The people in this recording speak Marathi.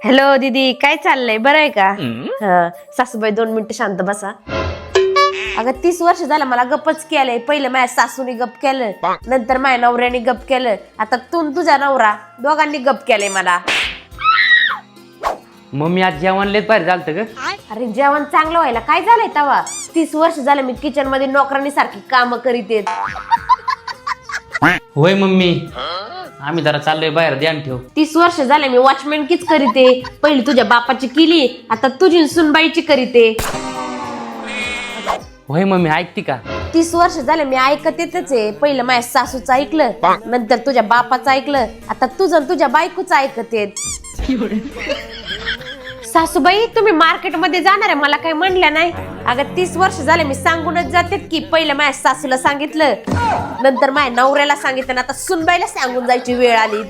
हॅलो दीदी, काय चाललंय? बरं आहे का? सासूबाई 2 मिनिटं शांत बसा. अगं 30 वर्ष झालं मला गप्पच केलंय. पहिलं माझ्या सासूने गप केलं, नंतर माझ्या नवऱ्याने गप केलं, आता तू तुझा नवरा दोघांनी गप केलंय मला. मम्मी आज जेवण लयच भारी झालतं ग. अरे जेवण चांगलं व्हायला काय झालंय तवा? 30 वर्ष झालं मी किचन मध्ये नोकरांनी सारखी काम करीत. होय मम्मी, आम्ही जरा चाललोय बाहेर, ध्यान ठेव. 30 वर्ष झाले मी वॉचमॅन कीच करीते. पहिली तुझ्या बापाची केली, आता तुझी सुनबाईची करीते. होय मम्मी, ऐकती का? 30 वर्ष झाले मी ऐकत येतच आहे. पहिलं माझ्या सासूचं ऐकलं, नंतर तुझ्या बापाचं ऐकलं, आता तुझं आणि तुझ्या बायकोचं ऐकत येत. सासूबाई, तुम्ही मार्केटमध्ये जाणार आहे मला काही म्हणलं नाही. अगं 30 वर्ष झाले मी सांगूनच जाते की पहिलं माझ्या सासूला सांगितलं, नंतर माझ्या नवऱ्याला सांगितलं, आता सुनबाईला सांगून जायची वेळ आली.